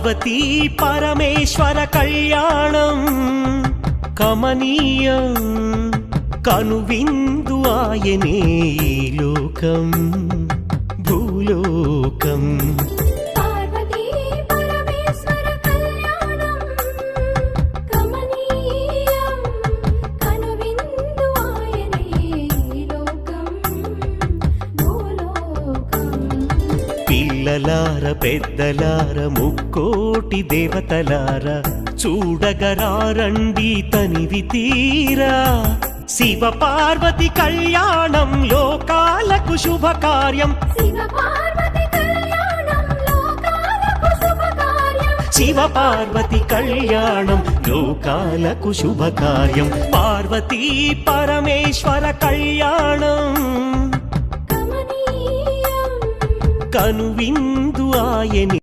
పార్వతీ పరమేశ్వర కళ్యాణం కమనీయం కనువిందు ఆయనే ఈ లోకం భూలోకం పిల్లలార పెద్దలార ముక్కోటి దేవతలార చూడగరారండి తనివి తీరా శివ పార్వతి కళ్యాణం లోకాలకు శుభకార్యం శివ పార్వతి కళ్యాణం లోకాలకు శుభకార్యం పార్వతీ పరమేశ్వర కళ్యాణం కనువిందు ఆయని